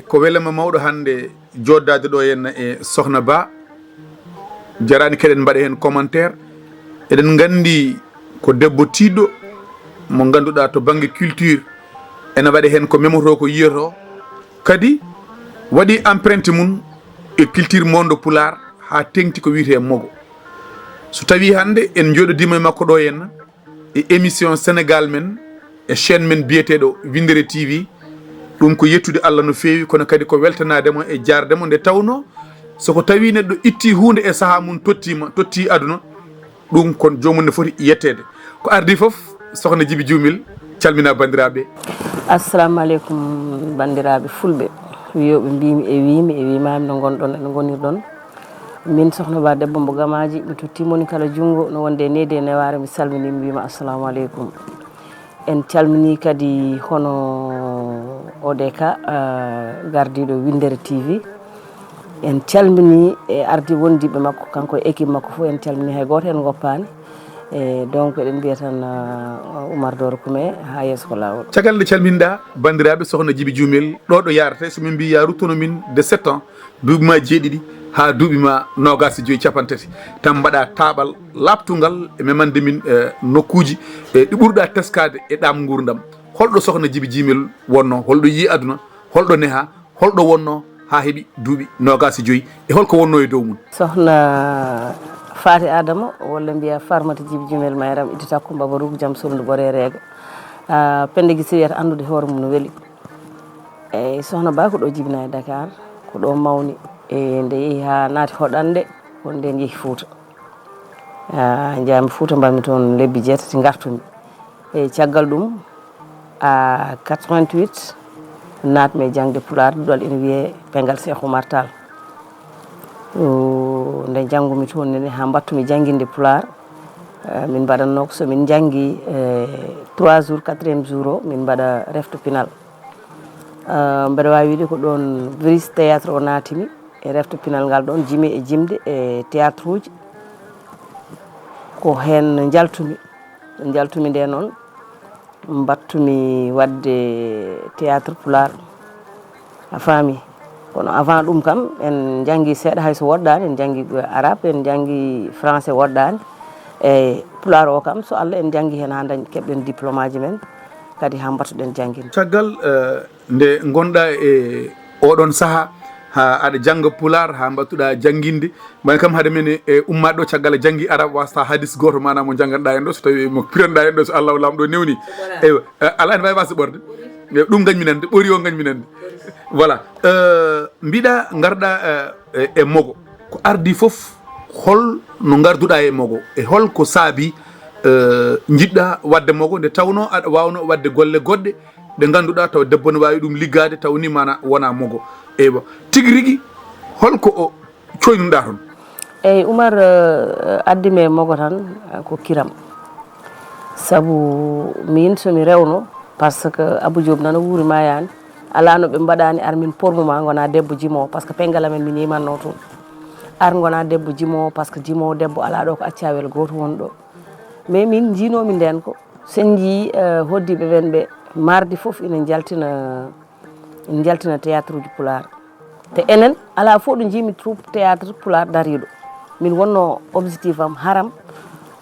ko welema mawɗo hande joddade ɗo henna e Sokhna Ba jarani keɗen mbaɗa hen commentaire eɗen gandi ko debbo tiɗɗo mo ganduɗa to banggue culture ene waɗa hen ko memoto ko yiyoto kadi waɗi empreinte mum e culture monde pular ha tengti ko wiyete mogo so tawi hande en joɗodima e makko ɗo henna e émission Senegaal men e chaîne men biyeteɗo Winndere-tv ɗum ko yettude Allah no fewi kono kadi ko weltanademo e jardemo nde tawno soko tawi neɗɗo itti hunde e saaha mum totti aduna ɗum kon jomum ne foti yettede ko ardi foof Sokhna Djiby Djoumil calmina bandiraɓe. Assalamu aleykum bandiraɓe fulɓe wiyoɓe mbimi e wimami no gonɗon ene gonirɗon min Sokhna Ba debbo mbo gamaji mi tottimoni kala junggo no wonde nede e neware mi salmini mi wima assalamu aleykum en calmini kadi hono ODK gardiɗo Winndere-tv en calmini e ardi wondiɓe makko kanko e équipe makko fo en calmini hay goto en goppani e donc eɗen mbiya tan Oumar Doro Kume ha yesso ko lawol caggal nde calminɗa bandiraɓe Sokhna Djiby Djoumil ɗo ɗo yarate somin mbi ya ruttono min de 7 ans duuɓi ma jeeɗiɗi ha duuɓi ma 25 capantati tan mbaɗa taɓal laptugal e memande min nokkuji ɗi ɓurɗa teskade e ɗam gurdam holɗo Sokhna Djiby Djoumil wonno holɗo yi aduna holɗo neha holɗo wonno ha heeɓi duuɓi 25 e holko wonno e dow mum. Sokhna Fati Adama walla mbiya Farmata Djiby Djoumil mayram ittita ko Babarouk jaam sondu ɓore reega pende gui siriyata andude hoore mum no weeli eyyi Sokhna Ba ko ɗo jibina e Dakar ko ɗo mawni e nde yeehi ha naati hoɗande won nde yeehi Fouta jami Fouta mbami toon lebbi 7 gartumi e caggal ɗum a 88 natmi e jangde Pulaar ɗuɗal ene wiye Pengal Cheikh Oumar Tall nde janggumi toon nene ha battumi jangguinde Pulaar min mbaɗatno ko somin janggui 3 jours 4e jour o min mbaɗa refto pinal mbeɗa wawi wiide ko ɗon Brise théâtre o natimi e refto pinal ngal ɗon jimi e jimde e théâtre uji ko hen jaltumi nde noon battumi wadde théâtre Pulaar a faami kono avant ɗum kam en janggui seeɗa hayso woɗɗani en janggui arabe en janggui français woɗɗani e Pulaar o kam so Allah en janggui hen ha dañ keɓɗen diplôme aji men kadi ha battuɗen jangginde caggal nde gonɗa e oɗon saaha ha aɗa jangga Pulaar ha battuɗa jangginde mbaɗi kam haade men e ummaɗo ɗo caggal janggi arabe wasta hadis goto manam mo jangganɗa en ɗo so tawi mo piranɗa en ɗo so Allah lamɗo newni eywa ala ene wawi wasa ɓorde ɗum gañminande ɓoori o gañminande voilà mbiɗa garɗa e mogo ko ardi foof hol no garduɗa e mogo e holko saabi jiɗɗa wadde mogo nde tawno aɗa wawno wadde golle goɗɗe ɗe ganduɗa taw debbo ne wawi ɗum liggade taw ni mana wona mogo eywa tigui rigui holko o coynuɗa toon. eyyi Oumar addimi e mogo tan ko kiram saabu min somi rewno par ce que Abou Diop nana wuuri mayani ala no ɓe mbaɗani ar min pormuma gona debbo jimowo par ce que pengal amen min yimanno toon ar gona debbo jimowo par ce que jimowo debbo ala ɗo ko accawel goto woni ɗo mais min jinomi nden ko sen jii hoddiɓe ɓen ɓe mardi foof ina jaltina théâtre uji Pulaar te enen ala fof ɗo jimi troupe théâtre Pulaar dariɗo min wonno objectif am haram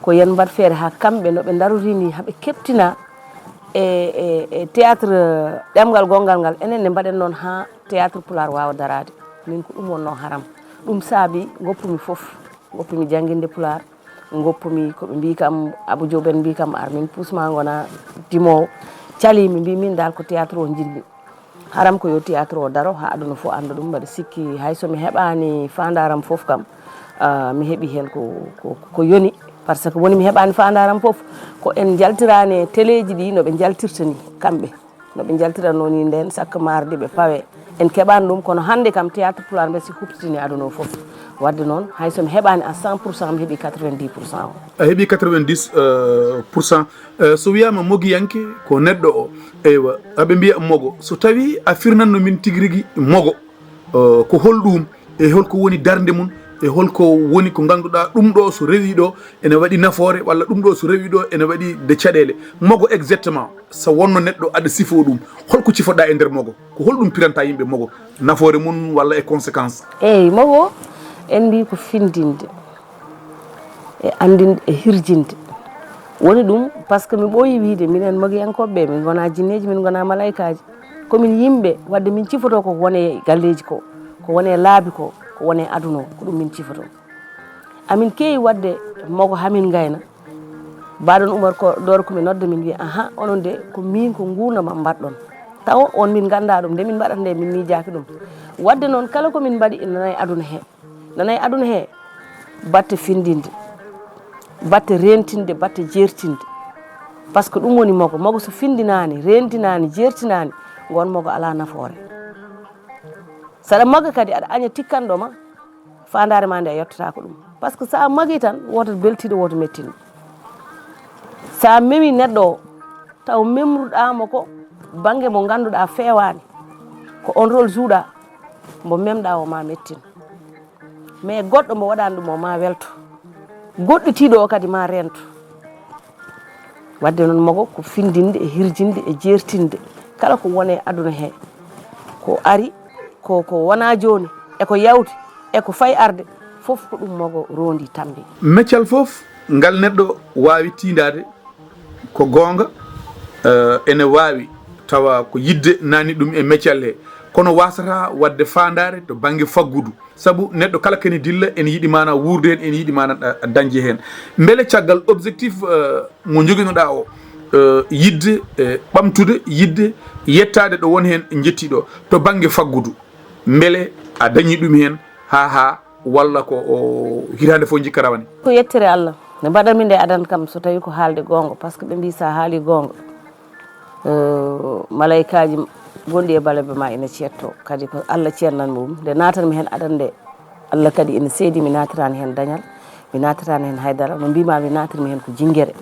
ko yen mbat feere ha kamɓe no ɓe darorini haɓe keptina e théâtre ɗemgal gongal ngal enen ne mbaɗen noon ha théâtre Pulaar wawa darade min ko ɗum wonno haram ɗum saabi goppumi foof goppumi jangginde Pulaar goppumi koɓe mbi kam Abou Diop en mbi kam ar min pusma gona dimowo calimi mbi min dal ko théâtre o jinmi haram ko yo théâtre o daro ha aduna fof anda ɗum mbaɗa sikki hay somi heɓani fandaram foof kam mi heeɓi hen ko yoni par ce que woni mi heɓani fandaram foof ko en jaltirani téléji ɗi noɓe jaltirta ni kamɓe noɓe jaltirano ni nden chaque mardi ɓe pawe en keɓani ɗum kono hande kam théâtre Pulaar mbi si huptini aduna o foof wadde noon hay somi heɓani à 100% mi heeɓi 90% o a heeɓi 90% so wiyama mogiyanke ko neɗɗo o eywa aɓe mbiya mogo so tawi a firnanno min tigui rigui mogo ko holɗum e holko woni darde mum e holko woni ko ganduɗa ɗum ɗo so rewi ɗo ene waɗi nafoore walla ɗum ɗo so rewi ɗo ene waɗi de caɗele mogo exactement so wonno neɗɗo aɗa sifo ɗum holko cifoɗa e nder mogo ko holɗum piranta yimɓe mogo nafoore mum walla e conséquence eyyi mogo en mbi ko findinde e andinde e hirjinde woni ɗum par ce que mi ɓooyi wiide minen mogiyankoɓeɓe min gona jinneji min gona malayikaji komin yimɓe wadde min cifoto ko wone galleji ko wone laabi ko wone aduna o ko ɗum min cifoto amin keewi wadde mogo hamin gayna mbaɗon Oumar ko dor komi nodda min wiya aha onon de ko min ko gurnama mbaɗɗon taw on min ganda ɗum nde min mbaɗata nde min miijaki ɗum wadde noon kala komin mbaɗi ina nanayi aduna he batte findinde batte rentinde batte jertinde par ce que ɗum woni mogo so findinani rentinani jertinani gon mogo ala nafoore saɗa magga kadi aɗa aña tikkanɗoma fandare ma nde a yettata ko ɗum par ce que sa maggi tan woto beltiɗo woto mettino sa memi neɗɗo o taw memruɗamo ko banggue mo ganduɗa fewani ko on rôle jouɗa mbo memɗa o ma mettino mais goɗɗo mo waɗani ɗum o ma welto goɗɗitiɗo o kadi ma rento wadde noon mogo ko findinde e hirjinde e jertinde kala ko wone aduna he ko ari ko wona joni eko yawti eko fayi arde fof ko ɗum mogo rondi tambi meccal fof ngal neɗɗo wawi tindade ko gonga ene wawi tawa ko yidde nani ɗum e meccal he kono wasata wadde fandare to banggue faggudu saabu neɗɗo kala kene dilla ene yiiɗi mana wurde hen ene yiiɗi mana dañde hen beele caggal objectif mo joguinoɗa o yidde ɓamtude yidde yettade ɗo woni hen jettiɗo to banggue faggudu beele a dañi ɗum hen ha walla ko hitande fof jikka rawane ko yettere Allah ne mbaɗanmi nde adana kam so tawi ko haalde gonga par ce que ɓe mbi sa haali gonga malayikaji gonɗi e balabe ma ina cetto kadi ko Allah ceernanmi ɗum nde natanmi hen aɗan nde Allah kadi ina seedi mi natirani hen dañal mi natirani hen haydara no mbima mi natirmi hen ko jinguere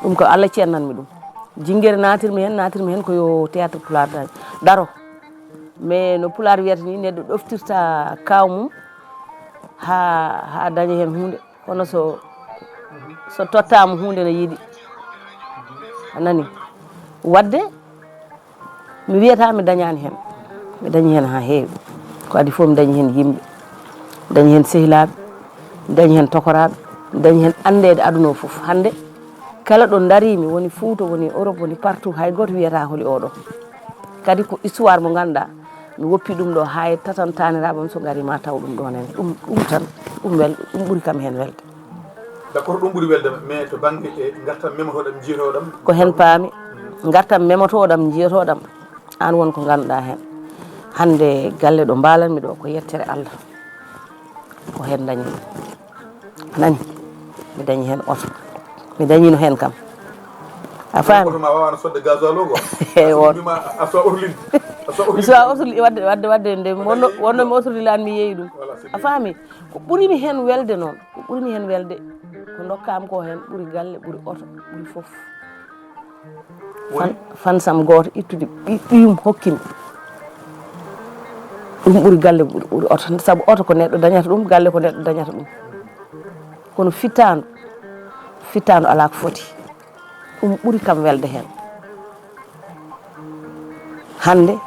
ɗum ko Allah ceernanmi ɗum jinguere natirmi hen ko yo théâtre pular daro mais no pular wiyata ni neɗɗo ɗoftirta kaw mum ha daña hen hunde kono so tottama hunde no yiiɗi anani wadde mi wiyata mi dañani hen mi dañi hen ha heewi ko adi fof mi dañi hen yimɓe mi dañi hen sehilaɓe mi dañi hen tokoraɓe mi dañi hen andede aduna o foof hande kala ɗo darimi woni Fouta woni Europe woni partout hay goto wiyata holi oɗo kadi ko histoire mo ganduɗa mi woppi ɗum ɗo hay tatantaniraɓam so gari ma taw ɗum ɗon hen ɗum tan ɗum ɓuuri kam hen welde d' accord ɗum ɓuuri weldema mais to banggue e gartam memotoɗam jiitoɗam ko hen paami gartam memotoɗam jiitoɗam an won ko ganduɗa hen hande galle ɗo mbalanmi ɗo ko yettere Allah ko hen dañi nani mi dañi hen oto mi dañino hen kam a faami ma wawano sodde gasoil o e won a sowa orlinde mi sowa ortoli wadde nde wonno mi ortolilani mi yeeyi ɗum a faami ko ɓuurimi hen welde noon ko ɓuurimi hen welde ko dokkam ko hen ɓuuri galle ɓuuri oto ɓuuri foof fansam goto ittude ɓiyum hokkimi ɗum ɓuuri galle ɓuuri oto saabu oto ko neɗɗo dañata ɗum galle ko neɗɗo dañata ɗum kono fittadu ala ko foti ɗum ɓuuri kam welde hen hande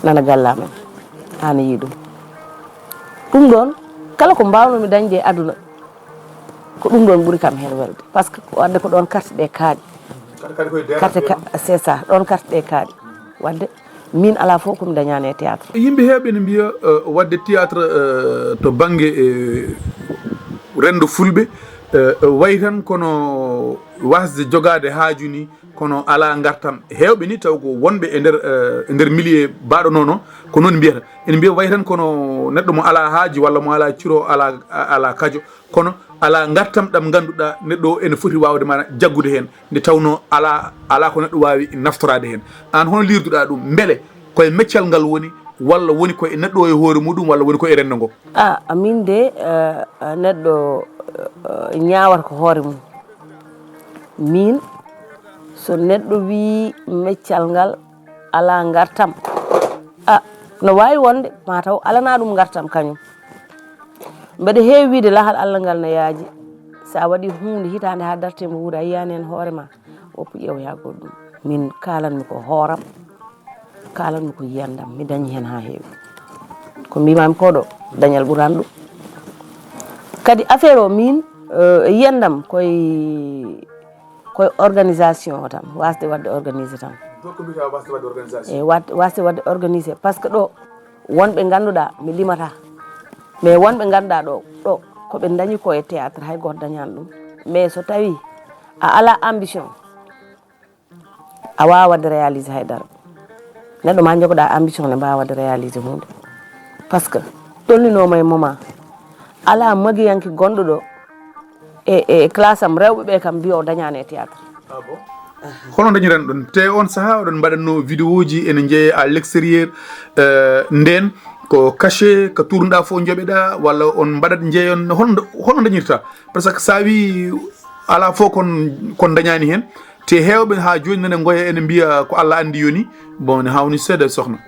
nana gallamen an yi ɗum ɗon kala ko mbawnomi dañde e aduna ko ɗum ɗon ɓuuri kam hen welde par ce que wadde ko ɗon carte ɗe kaaɗi carte c'est ça ɗon carte ɗe kaaɗi wadde min ala fof komi dañani e théâtre yimɓe heewɓe ne mbiya wadde théâtre to banggue rendo fulɓe wayi tan kono wasde jogade haaju ni kono ala gartam heewɓe ni taw ko wonɓe e nder milieu baɗo noon ko noon mbiyata ene mbiya wayi tan kono neɗɗo mo ala haaji walla mo ala ciro ala kajo kono ala gartam ɗam ganduɗa neɗɗo o ene foti wawde mana jaggude hen nde tawno ala ko neɗɗo wawi naftorade hen an hono lirduɗa ɗum beele koye meccal ngal woni walla woni koye neɗɗo o e hoore muɗum walla woni koye rendo ngo min de neɗɗo ñawata ko hoore mum min so neɗɗo wi meccal ngal ala gartam no wawi wonde mataw alana ɗum gartam kañum mbeɗa heewi wiide lahal Allah ngal ne yaaji sa waɗi hunde hitande ha dartema wuuro a yiyani hen hoorema woppu ƴeew ya goɗɗum min kalanmi ko hooram kalanmi ko yiyandam mi dañi hen ha heewi ko mbimami koɗo dañal ɓuran ɗum kadi affaire o min yiyandam koye organisation o tan wasde wadde organisé tan wasde wadde organisé par ce que ɗo wonɓe ganduɗa mi limata mais wonɓe ganduɗa ɗo koɓe dañi ko e théâtre hay goto dañani ɗum mais so tawi a ala ambition a wawa wadde réalisé haydara neɗɗo ma jogoɗa ambition ne mbawa wadde réalisé hunde par ce que ɗollinoma e moment ala magiyanke gonɗo ɗo e classe am rewɓeɓe kam mbiyo dañani e théâtre hono dañiran ɗon te on saaha oɗon mbaɗatno vidéo ji ene jeeya à l'extérieur nden ko cachet ko tournoɗa fo jooɓeɗa walla on mbaɗat jeeyon hono dañirta par ce que sa wi ala fo kon dañani hen te hewɓe ha joni nane goya ene mbiya ko Allah andi yoni bon ne hawni seeɗa sokhna